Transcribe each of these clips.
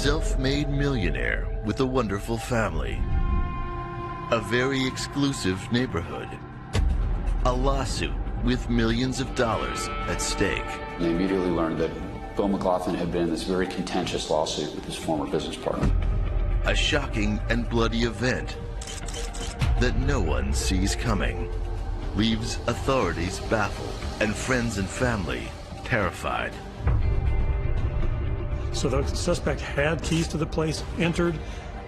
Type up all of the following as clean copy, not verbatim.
self-made millionaire with a wonderful family. A very exclusive neighborhood. A lawsuit with millions of dollars at stake. They immediately learned that Bill McLaughlin had been in this very contentious lawsuit with his former business partner. A shocking and bloody event that no one sees coming leaves authorities baffled and friends and family terrified. So the suspect had keys to the place, entered,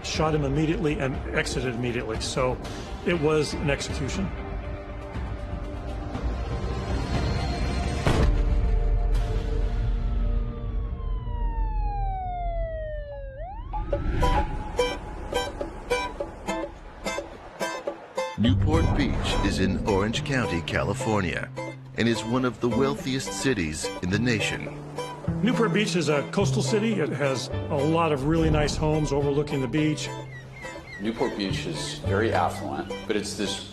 shot him immediately, and exited immediately. So it was an execution. Newport Beach is in Orange County, California, and is one of the wealthiest cities in the nation. Newport Beach is a coastal city. It has a lot of really nice homes overlooking the beach. Newport Beach is very affluent, but it's this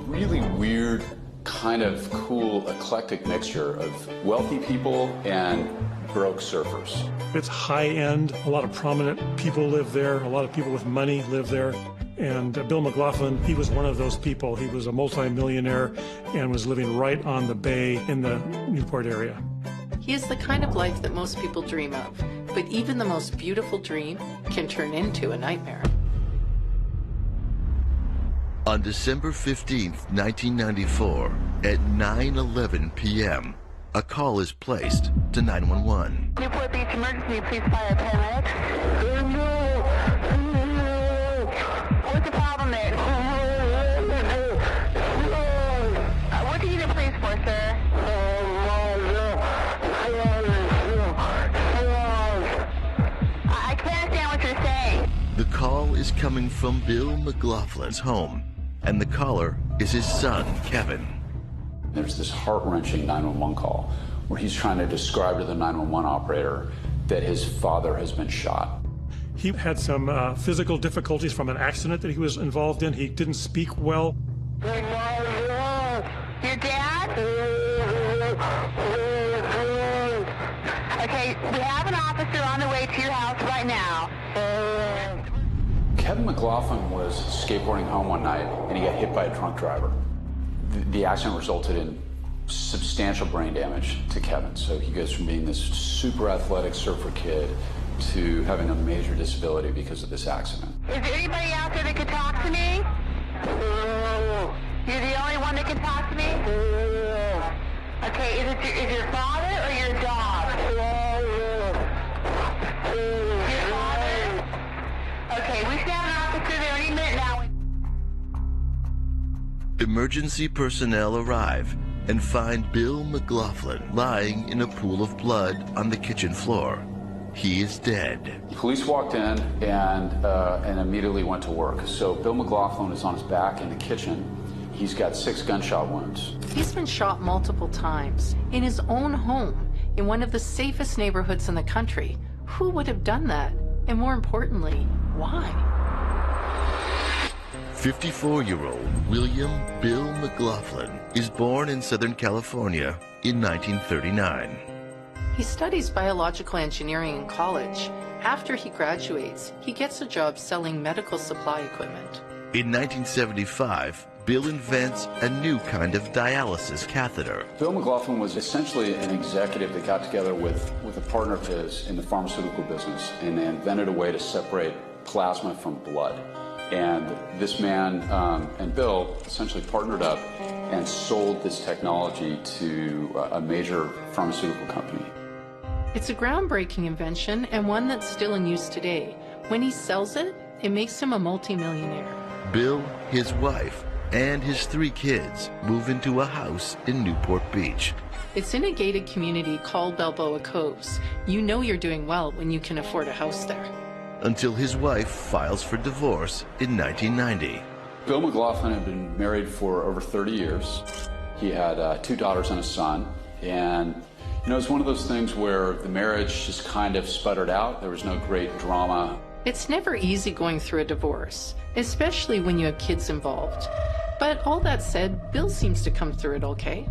really weird, kind of cool, eclectic mixture of wealthy people and broke surfers. It's high-end. A lot of prominent people live there. A lot of people with money live there. And Bill McLaughlin, he was one of those people. He was a multimillionaire and was living right on the bay in the Newport area. He is the kind of life that most people dream of, but even the most beautiful dream can turn into a nightmare. On December 15th, 1994, at 9:11 p.m., a call is placed to 911. Newport Beach emergency, please fire paramedics. What's the problem there? What do you need the police for, sir? I can't understand what you're saying. The call is coming from Bill McLaughlin's home, and the caller is his son, Kevin. There's this heart-wrenching 911 call where he's trying to describe to the 911 operator that his father has been shot. He had some physical difficulties from an accident that he was involved in. He didn't speak well. Your dad? Okay, we have an officer on the way to your house right now. Kevin McLaughlin was skateboarding home one night and he got hit by a drunk driver. The accident resulted in substantial brain damage to Kevin. So he goes from being this super athletic surfer kid to having a major disability because of this accident. Is there anybody out there that can talk to me? You're the only one that can talk to me? Okay, is your father or your dog? Your father? Okay, we should have an officer there any minute now. Emergency personnel arrive and find Bill McLaughlin lying in a pool of blood on the kitchen floor. He is dead. Police walked in and immediately went to work. So Bill McLaughlin is on his back in the kitchen. He's got 6 gunshot wounds. He's been shot multiple times in his own home in one of the safest neighborhoods in the country. Who would have done that? And more importantly, why? 54-year-old William Bill McLaughlin is born in Southern California in 1939. He studies biological engineering in college. After he graduates, he gets a job selling medical supply equipment. In 1975, Bill invents a new kind of dialysis catheter. Bill McLaughlin was essentially an executive that got together with a partner of his in the pharmaceutical business, and they invented a way to separate plasma from blood. And this man and Bill essentially partnered up and sold this technology to a major pharmaceutical company. It's a groundbreaking invention and one that's still in use today. When he sells it, it makes him a multimillionaire. Bill, his wife, and his 3 kids move into a house in Newport Beach. It's in a gated community called Balboa Coves. You know you're doing well when you can afford a house there. Until his wife files for divorce in 1990. Bill McLaughlin had been married for over 30 years. He had 2 daughters and a son, and you know, it's one of those things where the marriage just kind of sputtered out. There was no great drama. It's never easy going through a divorce, especially when you have kids involved. But all that said, Bill seems to come through it okay.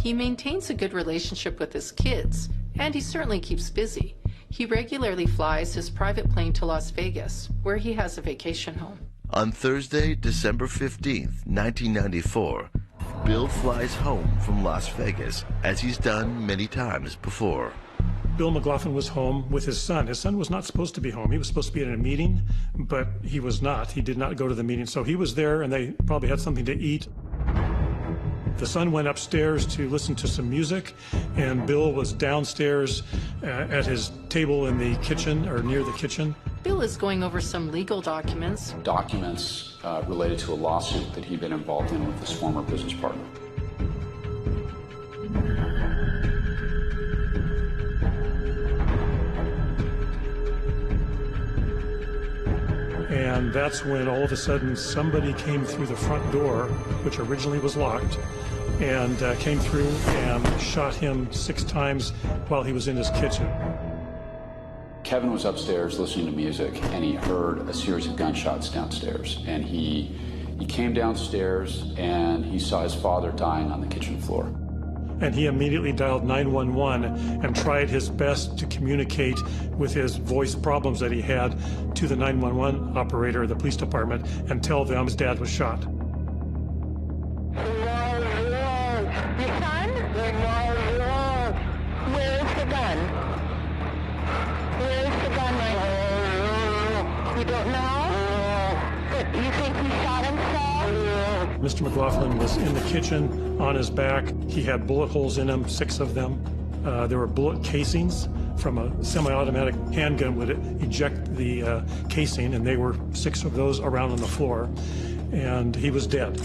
He maintains a good relationship with his kids, and he certainly keeps busy. He regularly flies his private plane to Las Vegas, where he has a vacation home. On Thursday, December 15th, 1994, Bill flies home from Las Vegas, as he's done many times before. Bill McLaughlin was home with his son. His son was not supposed to be home. He was supposed to be in a meeting, but he was not. He did not go to the meeting. So he was there, and they probably had something to eat. The son went upstairs to listen to some music, and Bill was downstairs at his table in the kitchen, or near the kitchen. Bill is going over some legal documents. Documents related to a lawsuit that he'd been involved in with his former business partner. And that's when all of a sudden somebody came through the front door, which originally was locked, and came through and shot him 6 times while he was in his kitchen. Kevin was upstairs listening to music, and he heard a series of gunshots downstairs. And he came downstairs, and he saw his father dying on the kitchen floor. And he immediately dialed 911 and tried his best to communicate with his voice problems that he had to the 911 operator of the police department and tell them his dad was shot. Your son? Where's the gun? Where's the gun right now? You don't know? You think he shot himself? Mr. McLaughlin was in the kitchen on his back. He had bullet holes in him, 6 of them. There were bullet casings from a semi-automatic handgun would eject the casing, and they were 6 of those around on the floor, and he was dead.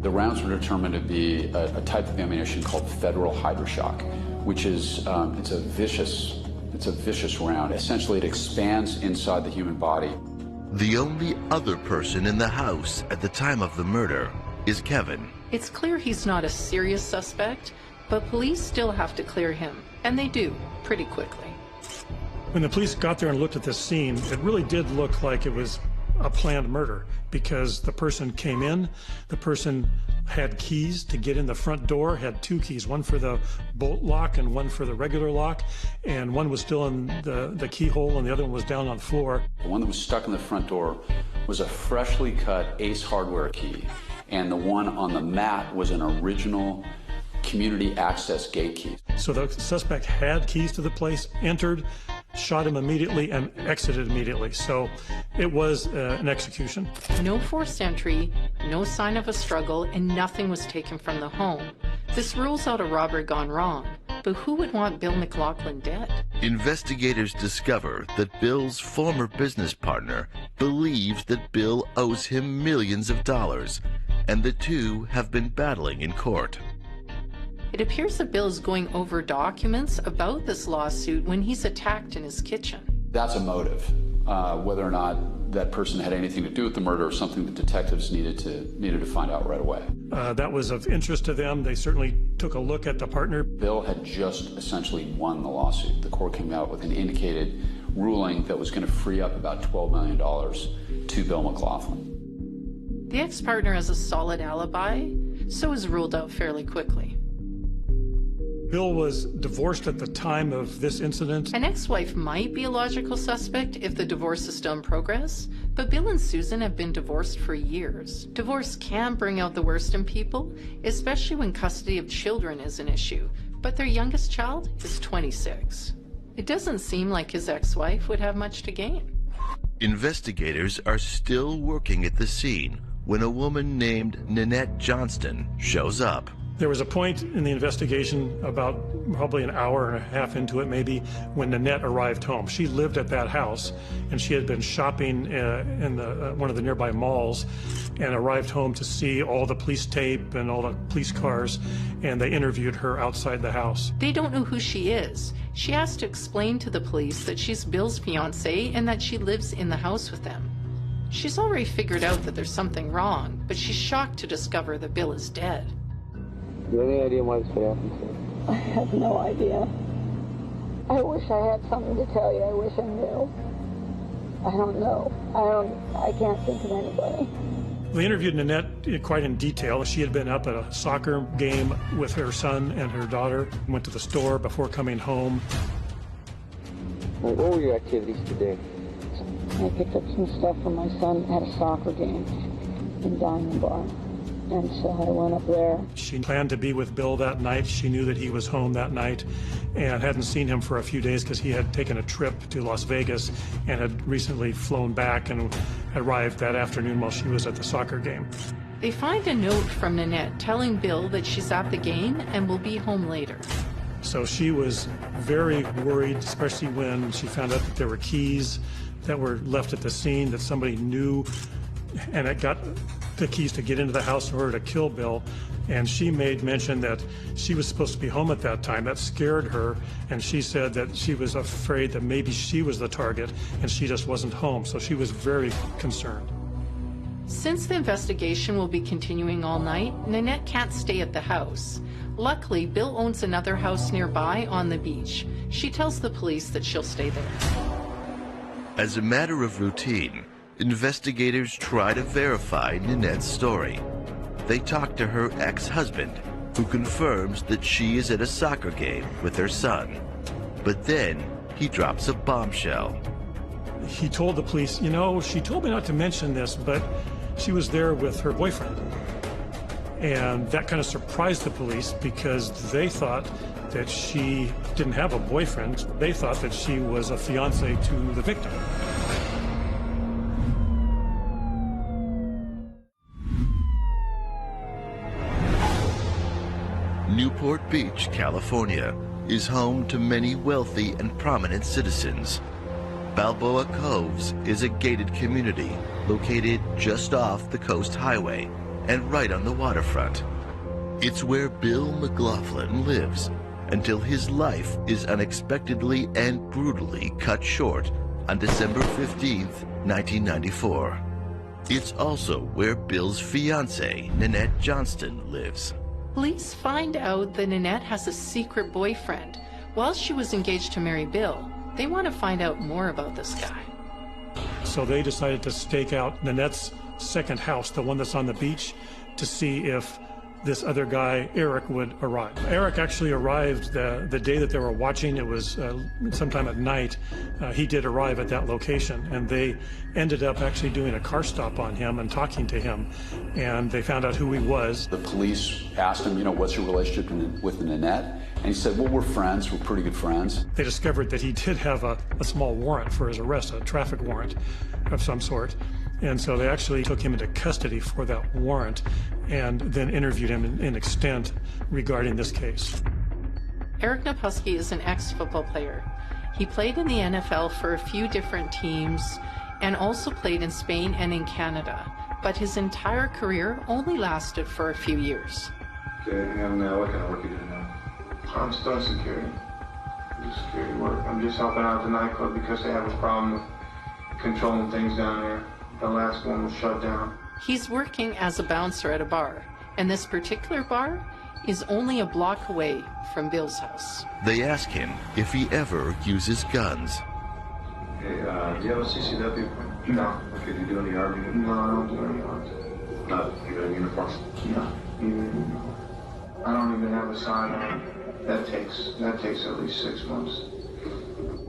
The rounds were determined to be a type of ammunition called federal hydroshock, which is it's a vicious round. Essentially, it expands inside the human body. The only other person in the house at the time of the murder is Kevin. It's clear he's not a serious suspect, but police still have to clear him, and they do, pretty quickly. When the police got there and looked at this scene, it really did look like it was a planned murder, because the person came in, the person had keys to get in the front door, had 2 keys, one for the bolt lock and one for the regular lock, and one was still in the keyhole and the other one was down on the floor. The one that was stuck in the front door was a freshly cut Ace Hardware key, and the one on the mat was an original community access gate key. So the suspect had keys to the place, entered, shot him immediately, and exited immediately. So it was an execution. No forced entry, no sign of a struggle, and nothing was taken from the home. This rules out a robbery gone wrong. But who would want Bill McLaughlin dead? Investigators discover that Bill's former business partner believes that Bill owes him millions of dollars, and the two have been battling in court. It appears that Bill is going over documents about this lawsuit when he's attacked in his kitchen. That's a motive. Whether or not that person had anything to do with the murder or something that detectives needed to find out right away. That was of interest to them. They certainly took a look at the partner. Bill had just essentially won the lawsuit. The court came out with an indicated ruling that was going to free up about $12 million to Bill McLaughlin. The ex-partner has a solid alibi, so is ruled out fairly quickly. Bill was divorced at the time of this incident. An ex-wife might be a logical suspect if the divorce is still in progress, but Bill and Susan have been divorced for years. Divorce can bring out the worst in people, especially when custody of children is an issue, but their youngest child is 26. It doesn't seem like his ex-wife would have much to gain. Investigators are still working at the scene when a woman named Nanette Johnston shows up. There was a point in the investigation, about probably an hour and a half into it maybe, when Nanette arrived home. She lived at that house, and she had been shopping in one of the nearby malls, and arrived home to see all the police tape and all the police cars, and they interviewed her outside the house. They don't know who she is. She has to explain to the police that she's Bill's fiancée and that she lives in the house with them. She's already figured out that there's something wrong, but she's shocked to discover that Bill is dead. Do you have any idea why this could happen to you? I have no idea. I wish I had something to tell you. I wish I knew. I don't know. I can't think of anybody. We interviewed Nanette quite in detail. She had been up at a soccer game with her son and her daughter, went to the store before coming home. What were your activities today? I picked up some stuff from my son at a soccer game in Diamond Bar. And so I went up there. She planned to be with Bill that night. She knew that he was home that night and hadn't seen him for a few days because he had taken a trip to Las Vegas and had recently flown back and arrived that afternoon while she was at the soccer game. They find a note from Nanette telling Bill that she's at the game and will be home later. So she was very worried, especially when she found out that there were keys that were left at the scene that somebody knew, and it got the keys to get into the house in order to kill Bill. And she made mention that she was supposed to be home at that time. That scared her, and she said that she was afraid that maybe she was the target and she just wasn't home. So she was very concerned. Since the investigation will be continuing all night, Nanette can't stay at the house. Luckily, Bill owns another house nearby on the beach. She tells the police that she'll stay there. As a matter of routine, investigators try to verify Nanette's story. They talk to her ex-husband, who confirms that she is at a soccer game with her son. But then he drops a bombshell. He told the police, you know, she told me not to mention this, but she was there with her boyfriend. And that kind of surprised the police because they thought that she didn't have a boyfriend. They thought that she was a fiance to the victim. Newport Beach, California, is home to many wealthy and prominent citizens. Balboa Coves is a gated community located just off the Coast Highway and right on the waterfront. It's where Bill McLaughlin lives until his life is unexpectedly and brutally cut short on December 15th, 1994. It's also where Bill's fiancée, Nanette Johnston, lives. Police find out that Nanette has a secret boyfriend. While she was engaged to marry Bill, they want to find out more about this guy. So they decided to stake out Nanette's second house, the one that's on the beach, to see if this other guy, Eric, would arrive. Eric actually arrived the day that they were watching. It was sometime at night. He did arrive at that location, and they ended up actually doing a car stop on him and talking to him, and they found out who he was. The police asked him, you know, what's your relationship with Nanette? And he said, well, we're friends. We're pretty good friends. They discovered that he did have a small warrant for his arrest, a traffic warrant of some sort. And so they actually took him into custody for that warrant and then interviewed him in extent regarding this case. Eric Napuski is an ex-football player. He played in the NFL for a few different teams and also played in Spain and in Canada, but his entire career only lasted for a few years. Okay, and what kind of work are you doing now? I'm still security. Just security work. I'm just helping out the nightclub because they have a problem with controlling things down there. The last one was shut down. He's working as a bouncer at a bar, and this particular bar is only a block away from Bill's house. They ask him if he ever uses guns. Hey, do you have a CCW appointment? No. Okay, do you do any army? No, I don't do any arms. Not even a uniform? No, even a uniform. I don't even have a sidearm. That takes at least 6 months.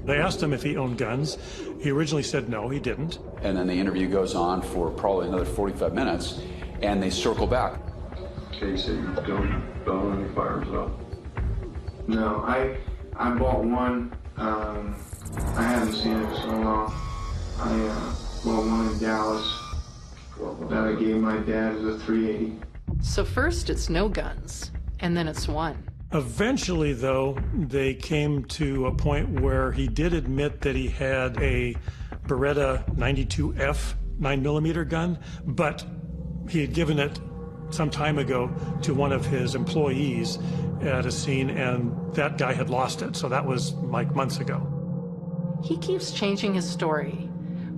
They asked him if he owned guns. He originally said no, he didn't. And then the interview goes on for probably another 45 minutes, and they circle back. Okay, you said you don't own any firearms at all? No, I bought one. I haven't seen it for so long. I bought one in Dallas that I gave my dad as a .380. So first it's no guns, and then it's one. Eventually, though, they came to a point where he did admit that he had a Beretta 92F 9mm gun, but he had given it some time ago to one of his employees at a scene, and that guy had lost it. So that was like months ago. He keeps changing his story.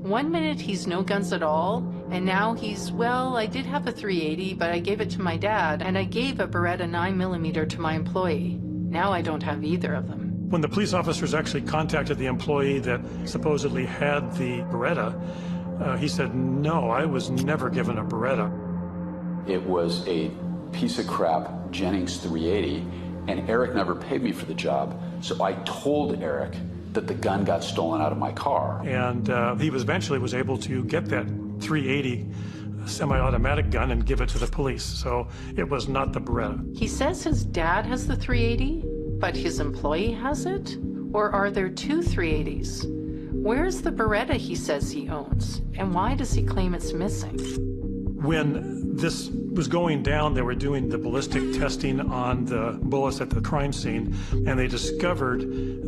One minute he's no guns at all, and now he's, well, I did have a .380, but I gave it to my dad, and I gave a Beretta 9mm to my employee. Now I don't have either of them. When the police officers actually contacted the employee that supposedly had the Beretta, he said, no, I was never given a Beretta. It was a piece of crap Jennings .380, and Eric never paid me for the job, so I told Eric that the gun got stolen out of my car. And he eventually was able to get that .380 semi-automatic gun and give it to the police. So it was not the Beretta. He says his dad has the .380, but his employee has it? Or are there two .380s? Where's the Beretta he says he owns? And why does he claim it's missing? When this was going down, they were doing the ballistic testing on the bullets at the crime scene, and they discovered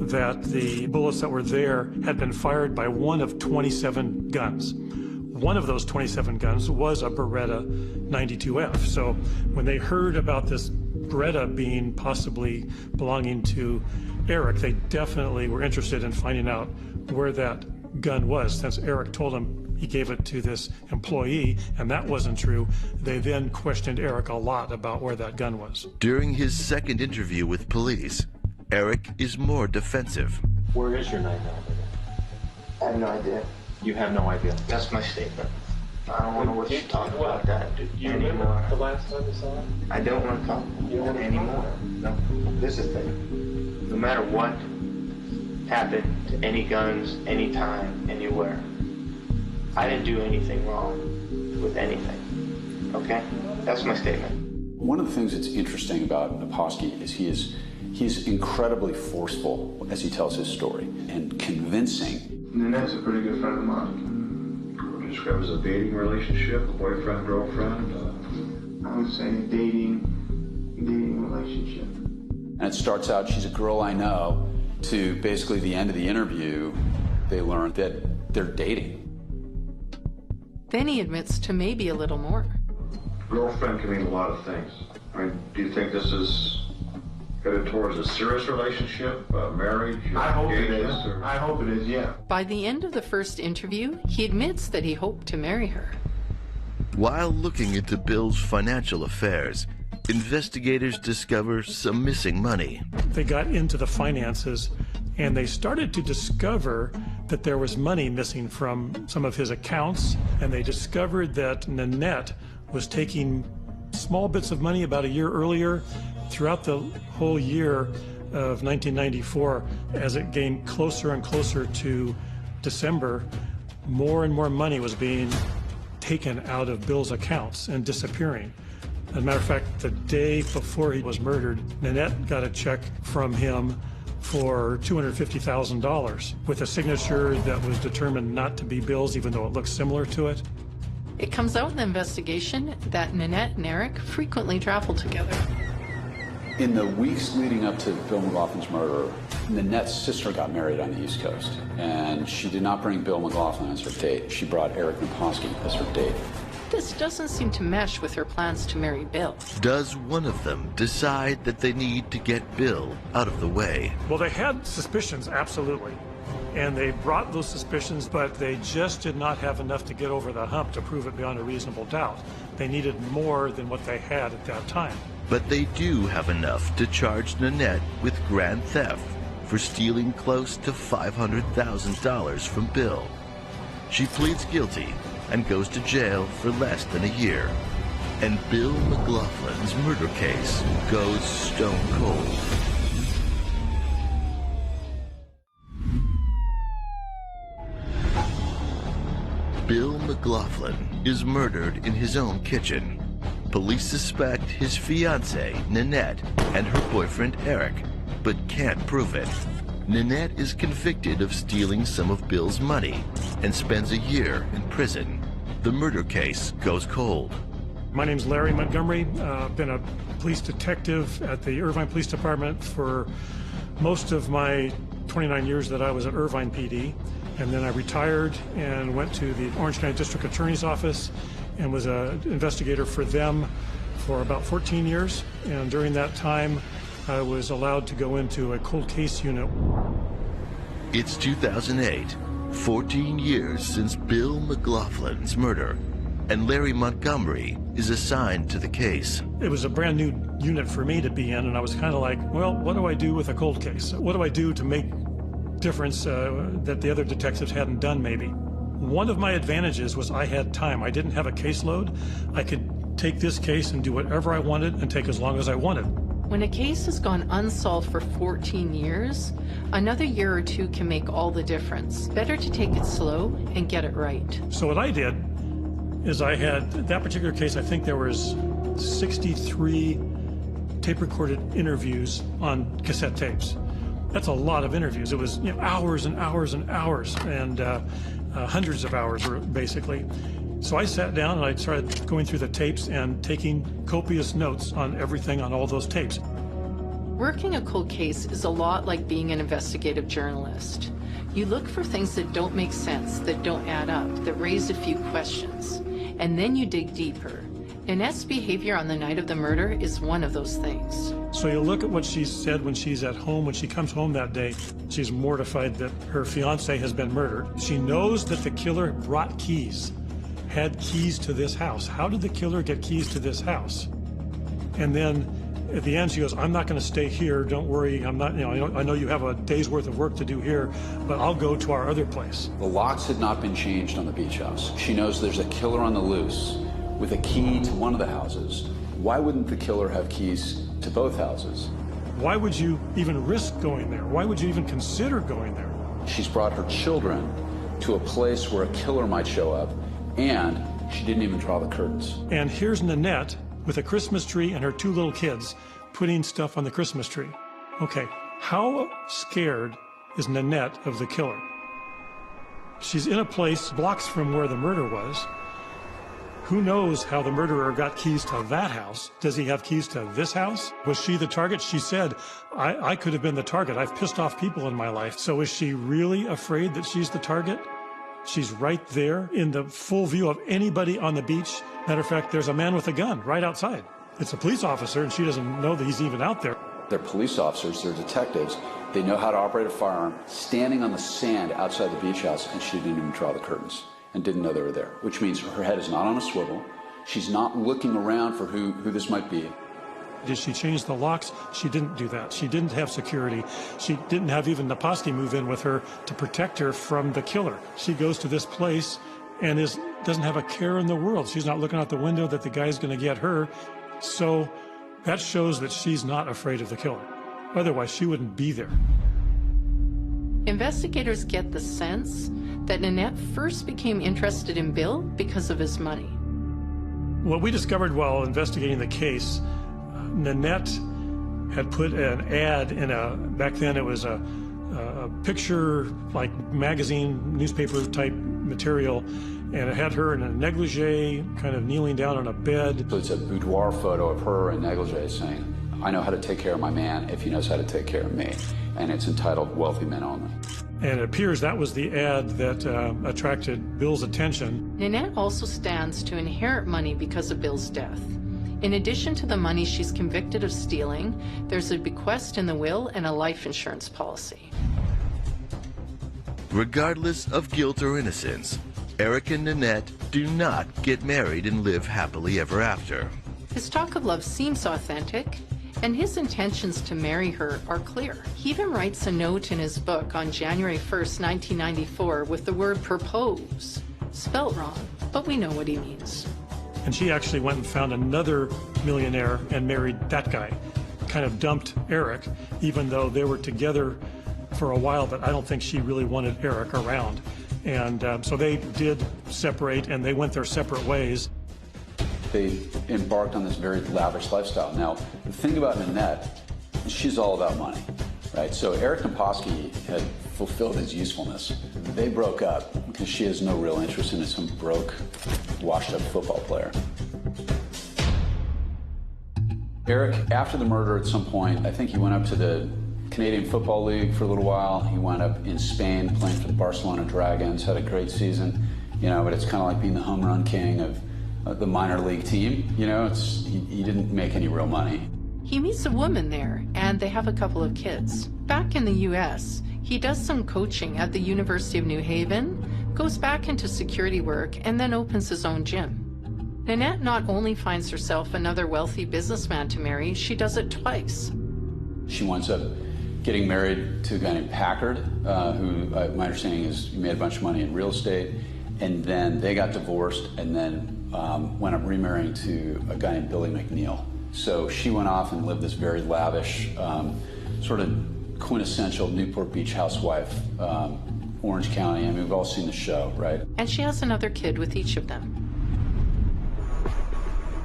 that the bullets that were there had been fired by one of 27 guns. One of those 27 guns was a Beretta 92F. So when they heard about this Beretta being possibly belonging to Eric, they definitely were interested in finding out where that gun was. Since Eric told them he gave it to this employee, and that wasn't true, they then questioned Eric a lot about where that gun was. During his second interview with police, Eric is more defensive. Where is your 9mm? I have no idea. You have no idea? That's my statement. I don't want to what you talk about that You anymore. remember the last time you saw it? I don't want to talk anymore. No. This is the thing. No matter what happened to any guns, anytime, anywhere, I didn't do anything wrong with anything. Okay? That's my statement. One of the things that's interesting about Naposki is he's incredibly forceful as he tells his story and convincing. Nanette's a pretty good friend of mine. Would you describe as a dating relationship, a boyfriend, girlfriend? I would say a dating relationship. And it starts out, she's a girl I know, to basically the end of the interview, they learn that they're dating. Then he admits to maybe a little more. Girlfriend can mean a lot of things. I mean, do you think this is headed towards a serious relationship, marriage? I hope it is. Or... I hope it is, yeah. By the end of the first interview, he admits that he hoped to marry her. While looking into Bill's financial affairs, investigators discover some missing money. They got into the finances, and they started to discover that there was money missing from some of his accounts, and they discovered that Nanette was taking small bits of money about a year earlier. Throughout the whole year of 1994, as it came closer and closer to December, more and more money was being taken out of Bill's accounts and disappearing. As a matter of fact, the day before he was murdered, Nanette got a check from him for $250,000 with a signature that was determined not to be Bill's, even though it looks similar to it. It comes out in the investigation that Nanette and Eric frequently traveled together. In the weeks leading up to Bill McLaughlin's murder, Nanette's sister got married on the East Coast, and she did not bring Bill McLaughlin as her date. She brought Eric Naposki as her date. This doesn't seem to mesh with her plans to marry Bill. Does one of them decide that they need to get Bill out of the way? Well, they had suspicions, absolutely. And they brought those suspicions, but they just did not have enough to get over the hump to prove it beyond a reasonable doubt. They needed more than what they had at that time. But they do have enough to charge Nanette with grand theft for stealing close to $500,000 from Bill. She pleads guilty and goes to jail for less than a year. And Bill McLaughlin's murder case goes stone cold. Bill McLaughlin is murdered in his own kitchen. Police suspect his fiancée, Nanette, and her boyfriend, Eric, but can't prove it. Nanette is convicted of stealing some of Bill's money and spends a year in prison. The murder case goes cold. My name's Larry Montgomery. I've been a police detective at the Irvine Police Department for most of my 29 years that I was at Irvine PD. And then I retired and went to the Orange County District Attorney's Office and was an investigator for them for about 14 years. And during that time, I was allowed to go into a cold case unit. It's 2008, 14 years since Bill McLaughlin's murder, and Larry Montgomery is assigned to the case. It was a brand new unit for me to be in, and I was kind of like, well, what do I do with a cold case? What do I do to make difference that the other detectives hadn't done maybe? One of my advantages was I had time. I didn't have a caseload. I could take this case and do whatever I wanted and take as long as I wanted. When a case has gone unsolved for 14 years, another year or two can make all the difference. Better to take it slow and get it right. So what I did is I had, that particular case, I think there was 63 tape-recorded interviews on cassette tapes. That's a lot of interviews. It was hours and hours and hours, and hundreds of hours, basically. So I sat down and I started going through the tapes and taking copious notes on everything on all those tapes. Working a cold case is a lot like being an investigative journalist. You look for things that don't make sense, that don't add up, that raise a few questions, and then you dig deeper. Nanette's behavior on the night of the murder is one of those things. So you look at what she said when she's at home. When she comes home that day, she's mortified that her fiance has been murdered. She knows that the killer brought keys, had keys to this house. How did the killer get keys to this house? And then at the end she goes, I'm not going to stay here, don't worry, I'm not, I know you have a day's worth of work to do here, but I'll go to our other place. The locks had not been changed on the beach house. She knows there's a killer on the loose with a key to one of the houses. Why wouldn't the killer have keys to both houses? Why would you even risk going there? Why would you even consider going there? She's brought her children to a place where a killer might show up, and she didn't even draw the curtains. And here's Nanette with a Christmas tree and her two little kids putting stuff on the Christmas tree. Okay, how scared is Nanette of the killer? She's in a place blocks from where the murder was. Who knows how the murderer got keys to that house? Does he have keys to this house? Was she the target? She said, I could have been the target. I've pissed off people in my life. So is she really afraid that she's the target? She's right there in the full view of anybody on the beach. Matter of fact, there's a man with a gun right outside. It's a police officer, and she doesn't know that he's even out there. They're police officers, they're detectives. They know how to operate a firearm, standing on the sand outside the beach house, and she didn't even draw the curtains and didn't know they were there, which means her head is not on a swivel. She's not looking around for who this might be. Did she change the locks? She didn't do that. She didn't have security. She didn't have even Naposki move in with her to protect her from the killer. She goes to this place and doesn't have a care in the world. She's not looking out the window that the guy's going to get her. So that shows that she's not afraid of the killer. Otherwise, she wouldn't be there. Investigators get the sense that Nanette first became interested in Bill because of his money. What we discovered while investigating the case, Nanette had put an ad in back then it was a picture, like magazine, newspaper type material, and it had her in a negligee, kind of kneeling down on a bed. So it's a boudoir photo of her in negligee saying, I know how to take care of my man if he knows how to take care of me. And it's entitled Wealthy Men Only. And it appears that was the ad that attracted Bill's attention. Nanette also stands to inherit money because of Bill's death. In addition to the money she's convicted of stealing, there's a bequest in the will and a life insurance policy. Regardless of guilt or innocence, Eric and Nanette do not get married and live happily ever after. His talk of love seems authentic, and his intentions to marry her are clear. He even writes a note in his book on January 1st, 1994 with the word propose, spelt wrong, but we know what he means. And she actually went and found another millionaire and married that guy. Kind of dumped Eric, even though they were together for a while, but I don't think she really wanted Eric around. And so they did separate, and they went their separate ways. They embarked on this very lavish lifestyle. Now, the thing about Nanette, she's all about money, right? So Eric Naposki had fulfilled his usefulness. They broke up because she has no real interest in some broke, washed-up football player. Eric, after the murder at some point, I think he went up to the Canadian Football League for a little while. He wound up in Spain playing for the Barcelona Dragons, had a great season, but it's kind of like being the home run king of the minor league team. He didn't make any real money. He meets a woman there, and they have a couple of kids. Back in the U.S., he does some coaching at the University of New Haven, goes back into security work, and then opens his own gym. Nanette not only finds herself another wealthy businessman to marry, she does it twice. She winds up getting married to a guy named Packard, who my understanding is he made a bunch of money in real estate, and then they got divorced, and then went up remarrying to a guy named Billy McNeil. So she went off and lived this very lavish, sort of quintessential Newport Beach housewife, Orange County. I mean, we've all seen the show, right? And she has another kid with each of them.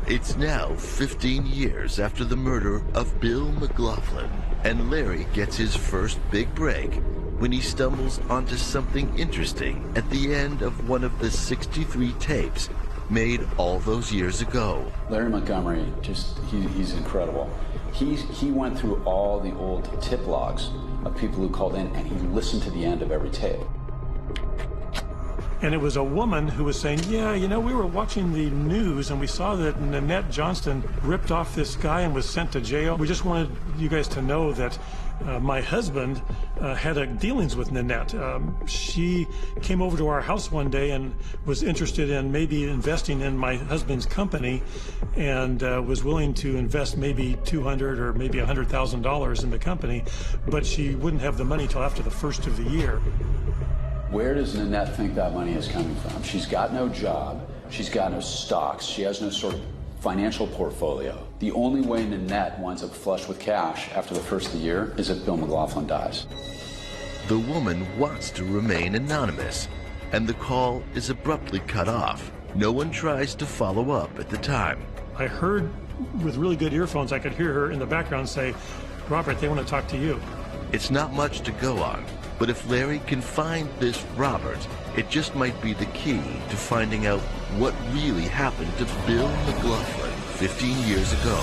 It's now 15 years after the murder of Bill McLaughlin, and Larry gets his first big break when he stumbles onto something interesting at the end of one of the 63 tapes made all those years ago. Larry Montgomery, he's incredible. He went through all the old tip logs of people who called in, and he listened to the end of every tape. And it was a woman who was saying, yeah, you know, we were watching the news and we saw that Nanette Johnston ripped off this guy and was sent to jail. We just wanted you guys to know that my husband had dealings with Nanette. She came over to our house one day and was interested in maybe investing in my husband's company, and was willing to invest maybe $200,000 or maybe $100,000 in the company, but she wouldn't have the money till after the first of the year. Where does Nanette think that money is coming from? She's got no job. She's got no stocks. She has no sort of financial portfolio. The only way Nanette winds up flush with cash after the first of the year is if Bill McLaughlin dies. The woman wants to remain anonymous, and the call is abruptly cut off. No one tries to follow up at the time. I heard, with really good earphones, I could hear her in the background say, "Robert, they want to talk to you." It's not much to go on, but if Larry can find this Robert, it just might be the key to finding out what really happened to Bill McLaughlin 15 years ago.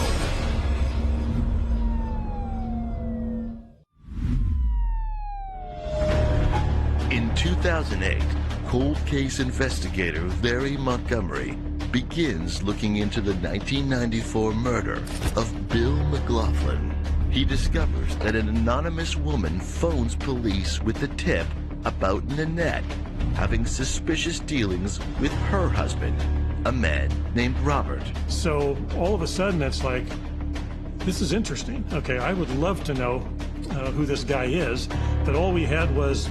In 2008, cold case investigator Larry Montgomery begins looking into the 1994 murder of Bill McLaughlin. He discovers that an anonymous woman phones police with a tip about Nanette having suspicious dealings with her husband, a man named Robert. So all of a sudden it's like, this is interesting. Okay, I would love to know who this guy is, but all we had was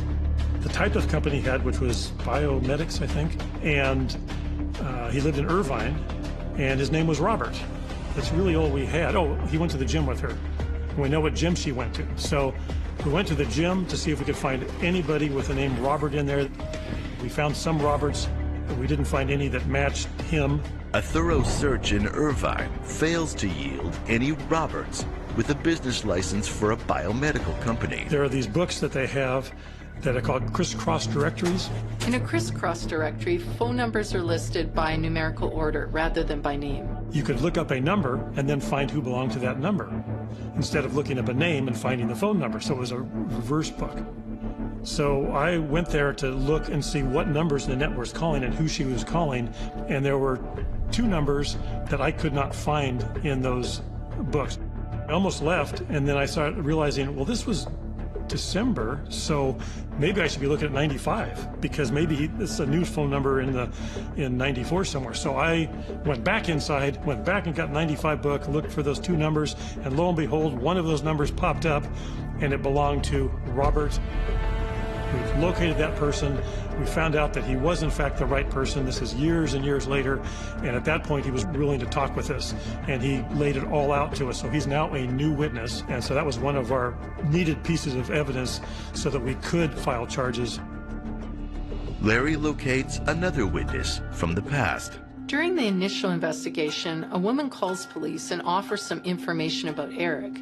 the type of company he had, which was Biomedics, I think, and he lived in Irvine, and his name was Robert. That's really all we had. Oh, he went to the gym with her. We know what gym she went to. So we went to the gym to see if we could find anybody with the name Robert in there. We found some Roberts, but we didn't find any that matched him. A thorough search in Irvine fails to yield any Roberts with a business license for a biomedical company. There are these books that they have that are called crisscross directories. In a crisscross directory, phone numbers are listed by numerical order rather than by name. You could look up a number and then find who belonged to that number, instead of looking up a name and finding the phone number. So it was a reverse book. So I went there to look and see what numbers Nanette was calling and who she was calling, and there were two numbers that I could not find in those books. I almost left, and then I started realizing, well, this was December, so maybe I should be looking at 95, because maybe it's a new phone number in 94 somewhere. So I went back inside, went back and got 95 book, looked for those two numbers, and lo and behold, one of those numbers popped up, and it belonged to Robert. We've located that person. We found out that he was in fact the right person. This is years and years later, and at that point he was willing to talk with us, and he laid it all out to us. So he's now a new witness, and so that was one of our needed pieces of evidence so that we could file charges. Larry locates another witness from the past. During the initial investigation, a woman calls police and offers some information about Eric,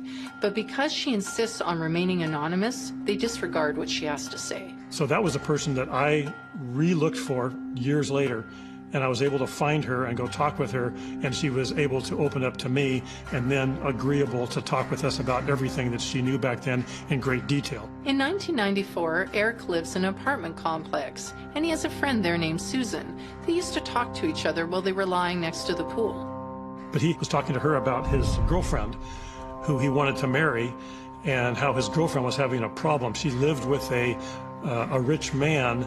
but because she insists on remaining anonymous, they disregard what she has to say. So that was a person that I re-looked for years later, and I was able to find her and go talk with her, and she was able to open up to me and then agreeable to talk with us about everything that she knew back then in great detail. In 1994, Eric lives in an apartment complex, and he has a friend there named Susan. They used to talk to each other while they were lying next to the pool. But he was talking to her about his girlfriend, who he wanted to marry, and how his girlfriend was having a problem. She lived with a rich man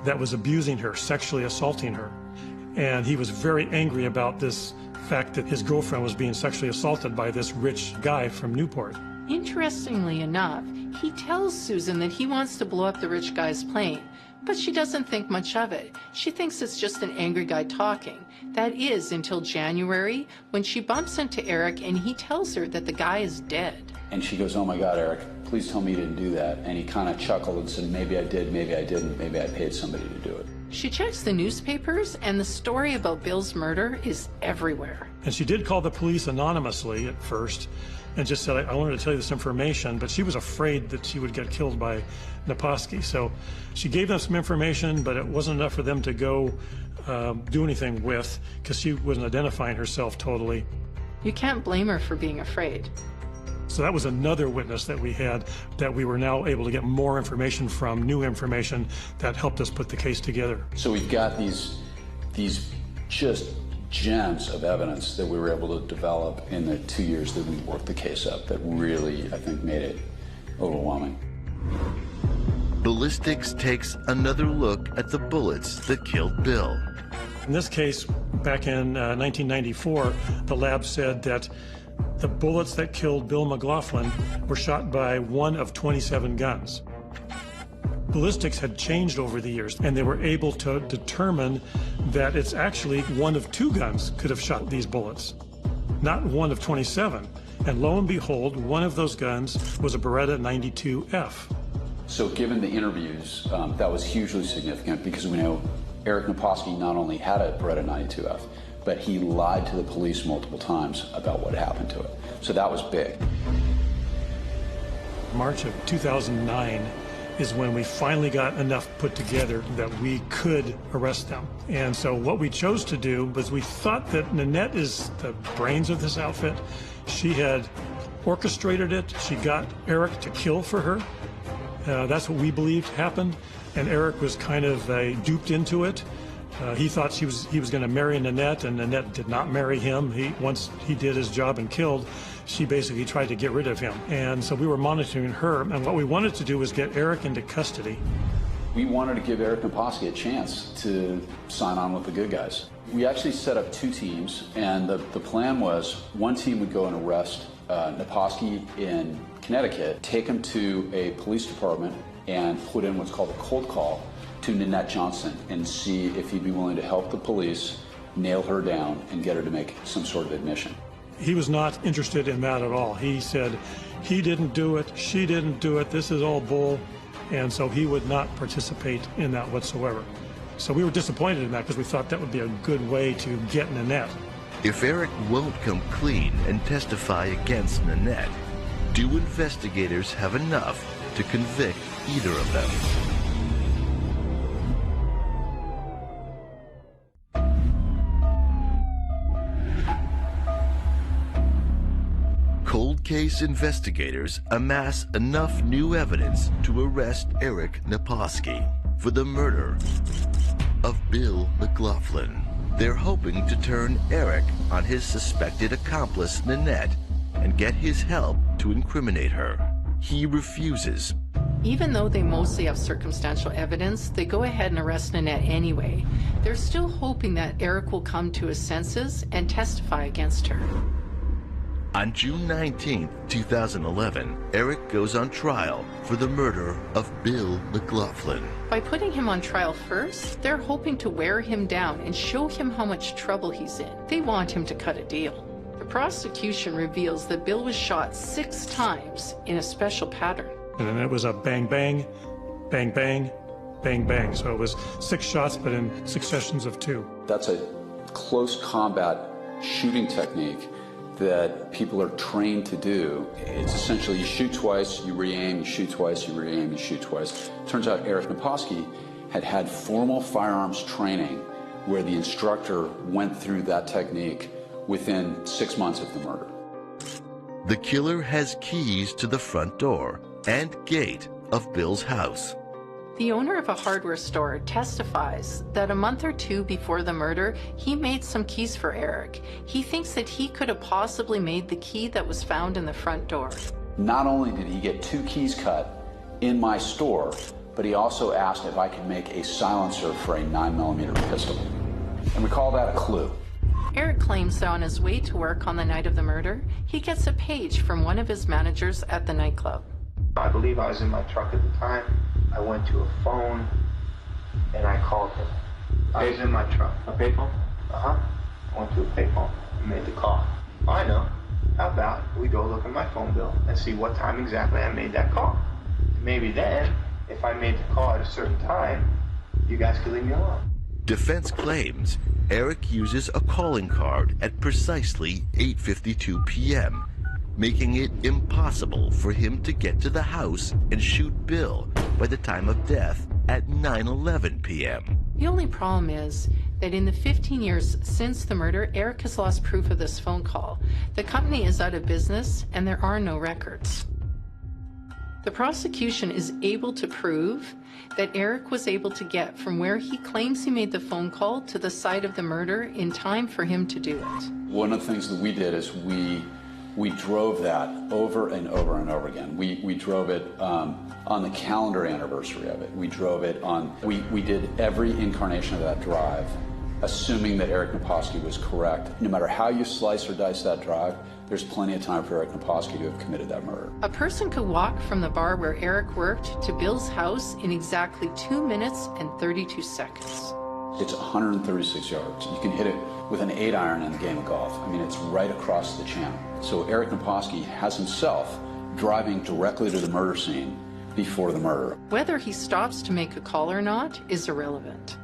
that was abusing her, sexually assaulting her. And he was very angry about this fact that his girlfriend was being sexually assaulted by this rich guy from Newport. Interestingly enough, he tells Susan that he wants to blow up the rich guy's plane, But she doesn't think much of it. She thinks it's just an angry guy talking. That is until January, when she bumps into Eric and he tells her that the guy is dead. And she goes, "Oh my God, Eric, please tell me you didn't do that." And he kind of chuckled and said, "Maybe I did, maybe I didn't, maybe I paid somebody to do it." She checks the newspapers, and the story about Bill's murder is everywhere. And she did call the police anonymously at first and just said, I wanted to tell you this information, but she was afraid that she would get killed by Naposki. So she gave them some information, but it wasn't enough for them to go do anything with, because she wasn't identifying herself totally. You can't blame her for being afraid. So that was another witness that we had that we were now able to get more information from, new information that helped us put the case together. So we've got these just gems of evidence that we were able to develop in the 2 years that we worked the case up that really, I think, made it overwhelming. Ballistics takes another look at the bullets that killed Bill. In this case, back in 1994, the lab said that the bullets that killed Bill McLaughlin were shot by one of 27 guns. Ballistics had changed over the years, and they were able to determine that it's actually one of 2 guns could have shot these bullets, not one of 27. And lo and behold, one of those guns was a Beretta 92F. So given the interviews, that was hugely significant because we know Eric Naposki not only had a Beretta 92F, but he lied to the police multiple times about what happened to it. So that was big. March of 2009 is when we finally got enough put together that we could arrest them. And so what we chose to do was we thought that Nanette is the brains of this outfit. She had orchestrated it. She got Eric to kill for her. That's what we believed happened. And Eric was kind of duped into it. He thought he was going to marry Nanette, and Nanette did not marry him. Once he did his job and killed, she basically tried to get rid of him. And so we were monitoring her, and what we wanted to do was get Eric into custody. We wanted to give Eric Naposki a chance to sign on with the good guys. We actually set up 2 teams, and the plan was one team would go and arrest Naposki in Connecticut, take him to a police department, and put in what's called a cold call to Nanette Johnson and see if he'd be willing to help the police nail her down and get her to make some sort of admission. He was not interested in that at all. He said he didn't do it, she didn't do it, this is all bull, and so he would not participate in that whatsoever. So we were disappointed in that because we thought that would be a good way to get Nanette. If Eric won't come clean and testify against Nanette, do investigators have enough to convict either of them? Cold case investigators amass enough new evidence to arrest Eric Naposki for the murder of Bill McLaughlin. They're hoping to turn Eric on his suspected accomplice, Nanette, and get his help to incriminate her. He refuses. Even though they mostly have circumstantial evidence, they go ahead and arrest Nanette anyway. They're still hoping that Eric will come to his senses and testify against her. On June 19, 2011, Eric goes on trial for the murder of Bill McLaughlin. By putting him on trial first, they're hoping to wear him down and show him how much trouble he's in. They want him to cut a deal. The prosecution reveals that Bill was shot 6 times in a special pattern. And then it was a bang, bang, bang, bang, bang, bang. So it was 6 shots, but in successions of 2. That's a close combat shooting technique that people are trained to do. It's essentially you shoot twice, you re-aim, you shoot twice, you re-aim, you shoot twice. Turns out Eric Naposki had formal firearms training where the instructor went through that technique within 6 months of the murder. The killer has keys to the front door and gate of Bill's house. The owner of a hardware store testifies that a month or 2 before the murder, he made some keys for Eric. He thinks that he could have possibly made the key that was found in the front door. Not only did he get 2 keys cut in my store, but he also asked if I could make a silencer for a 9mm pistol. And we call that a clue. Eric claims that on his way to work on the night of the murder, he gets a page from one of his managers at the nightclub. I believe I was in my truck at the time. I went to a phone and I called him. I was in my truck. A payphone? I went to a payphone and made the call. I know. How about we go look at my phone bill and see what time exactly I made that call? Maybe then, if I made the call at a certain time, you guys could leave me alone. Defense claims Eric uses a calling card at precisely 8:52 p.m., making it impossible for him to get to the house and shoot Bill by the time of death at 9:11 p.m. The only problem is that in the 15 years since the murder, Eric has lost proof of this phone call. The company is out of business and there are no records. The prosecution is able to prove that Eric was able to get from where he claims he made the phone call to the site of the murder in time for him to do it. One of the things that we did is we drove that over and over and over again. We drove it on the calendar anniversary of it. We drove it on, we did every incarnation of that drive, assuming that Eric Naposki was correct. No matter how you slice or dice that drive, there's plenty of time for Eric Naposki to have committed that murder. A person could walk from the bar where Eric worked to Bill's house in exactly 2 minutes and 32 seconds. It's 136 yards. You can hit it with an 8-iron in the game of golf. I mean, it's right across the channel. So Eric Naposki has himself driving directly to the murder scene before the murder. Whether he stops to make a call or not is irrelevant.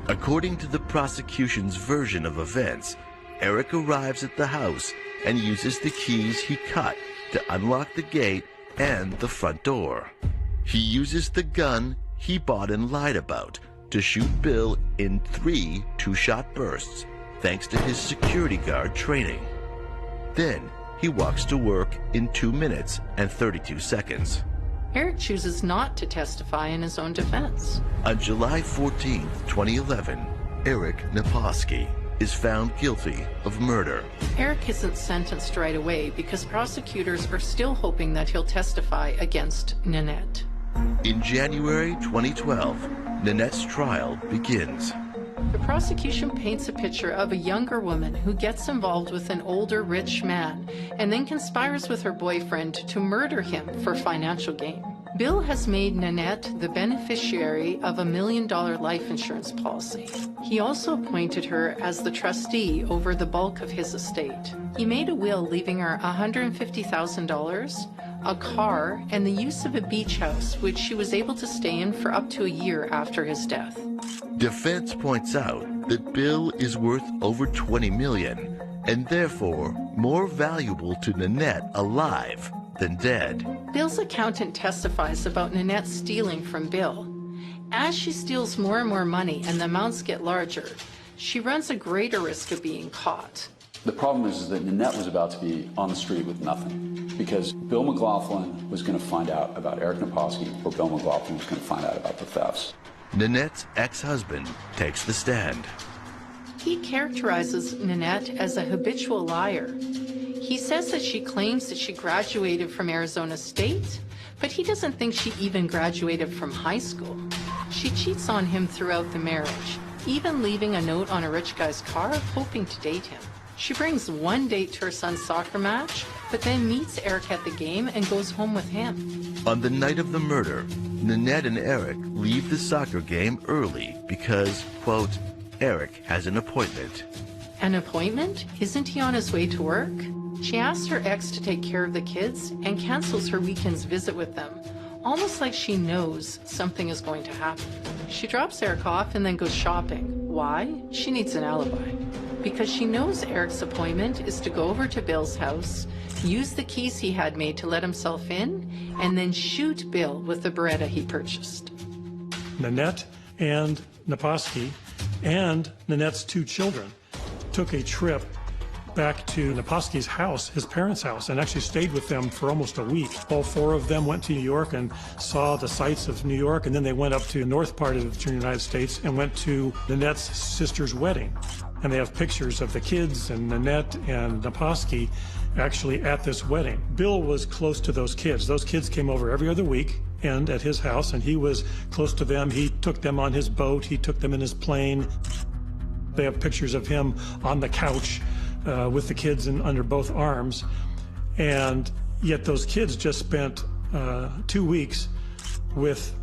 According to the prosecution's version of events, Eric arrives at the house and uses the keys he cut to unlock the gate and the front door. He uses the gun he bought and lied about to shoot Bill in 3 two-shot bursts, thanks to his security guard training. Then he walks to work in 2 minutes and 32 seconds. Eric chooses not to testify in his own defense. On July 14, 2011, Eric Naposki is found guilty of murder. Eric isn't sentenced right away because prosecutors are still hoping that he'll testify against Nanette. In January 2012, Nanette's trial begins. The prosecution paints a picture of a younger woman who gets involved with an older, rich man and then conspires with her boyfriend to murder him for financial gain. Bill has made Nanette the beneficiary of a $1 million life insurance policy. He also appointed her as the trustee over the bulk of his estate. He made a will leaving her $150,000, a car, and the use of a beach house, which she was able to stay in for up to a year after his death. Defense points out that Bill is worth over $20 million and therefore more valuable to Nanette alive than dead. Bill's accountant testifies about Nanette stealing from Bill. As she steals more and more money and the amounts get larger, she runs a greater risk of being caught. The problem is that Nanette was about to be on the street with nothing because Bill McLaughlin was going to find out about Eric Naposki or Bill McLaughlin was going to find out about the thefts. Nanette's ex-husband takes the stand. He characterizes Nanette as a habitual liar. He says that she claims that she graduated from Arizona State, but he doesn't think she even graduated from high school. She cheats on him throughout the marriage, even leaving a note on a rich guy's car hoping to date him. She brings one date to her son's soccer match, but then meets Eric at the game and goes home with him. On the night of the murder, Nanette and Eric leave the soccer game early because, quote, Eric has an appointment. An appointment? Isn't he on his way to work? She asks her ex to take care of the kids and cancels her weekend's visit with them, almost like she knows something is going to happen. She drops Eric off and then goes shopping. Why? She needs an alibi. Because she knows Eric's appointment is to go over to Bill's house, use the keys he had made to let himself in, and then shoot Bill with the Beretta he purchased. Nanette and Naposki and Nanette's 2 children took a trip back to Naposki's house, his parents' house, and actually stayed with them for almost a week. All 4 of them went to New York and saw the sights of New York, and then they went up to the north part of the United States and went to Nanette's sister's wedding. And they have pictures of the kids and Nanette and Naposki actually at this wedding. Bill was close to those kids. Those kids came over every other week and at his house, and he was close to them. He took them on his boat. He took them in his plane. They have pictures of him on the couch with the kids under both arms. And yet those kids just spent 2 weeks with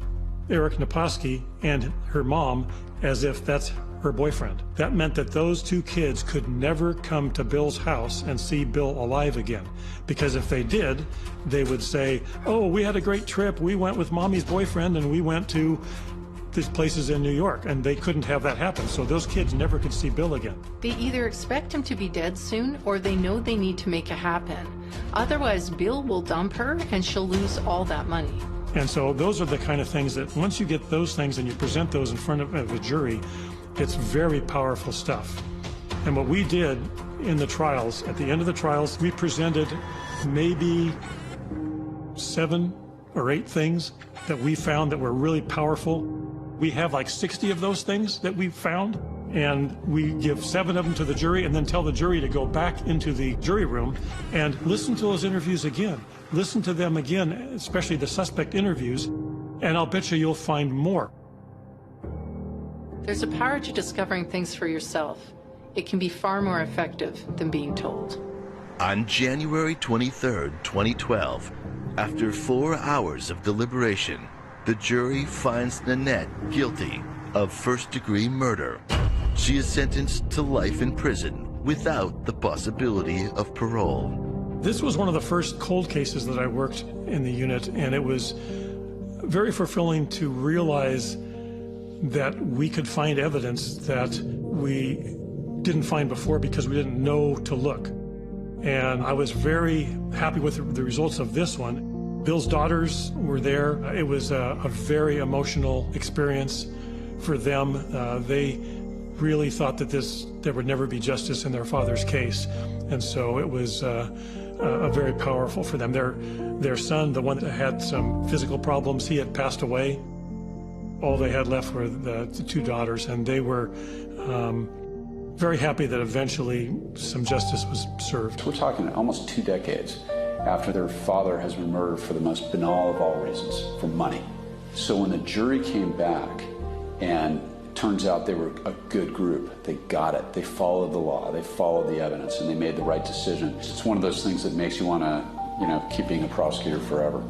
Eric Naposki and her mom as if that's her boyfriend. That meant that those two kids could never come to Bill's house and see Bill alive again. Because if they did, they would say, oh, we had a great trip. We went with mommy's boyfriend and we went to these places in New York, and they couldn't have that happen. So those kids never could see Bill again. They either expect him to be dead soon, or they know they need to make it happen. Otherwise, Bill will dump her and she'll lose all that money. And so those are the kind of things that once you get those things and you present those in front of a jury, it's very powerful stuff. And what we did in the trials, at the end of the trials, we presented maybe 7 or 8 things that we found that were really powerful. We have like 60 of those things that we found, and we give 7 of them to the jury and then tell the jury to go back into the jury room and listen to those interviews again. Listen to them again, especially the suspect interviews, and I'll bet you'll find more. There's a power to discovering things for yourself. It can be far more effective than being told. On January 23, 2012, after 4 hours of deliberation, the jury finds Nanette guilty of first-degree murder. She is sentenced to life in prison without the possibility of parole. This was one of the first cold cases that I worked in the unit, and it was very fulfilling to realize that we could find evidence that we didn't find before because we didn't know to look. And I was very happy with the results of this one. Bill's daughters were there. It was a very emotional experience for them. They really thought that there would never be justice in their father's case. And so it was very powerful for them. Their son, the one that had some physical problems, he had passed away. All they had left were the 2 daughters, and they were very happy that eventually some justice was served. We're talking almost 2 decades after their father has been murdered for the most banal of all reasons, for money. So when the jury came back, and it turns out they were a good group, they got it, they followed the law, they followed the evidence, and they made the right decision. It's one of those things that makes you want to, keep being a prosecutor forever.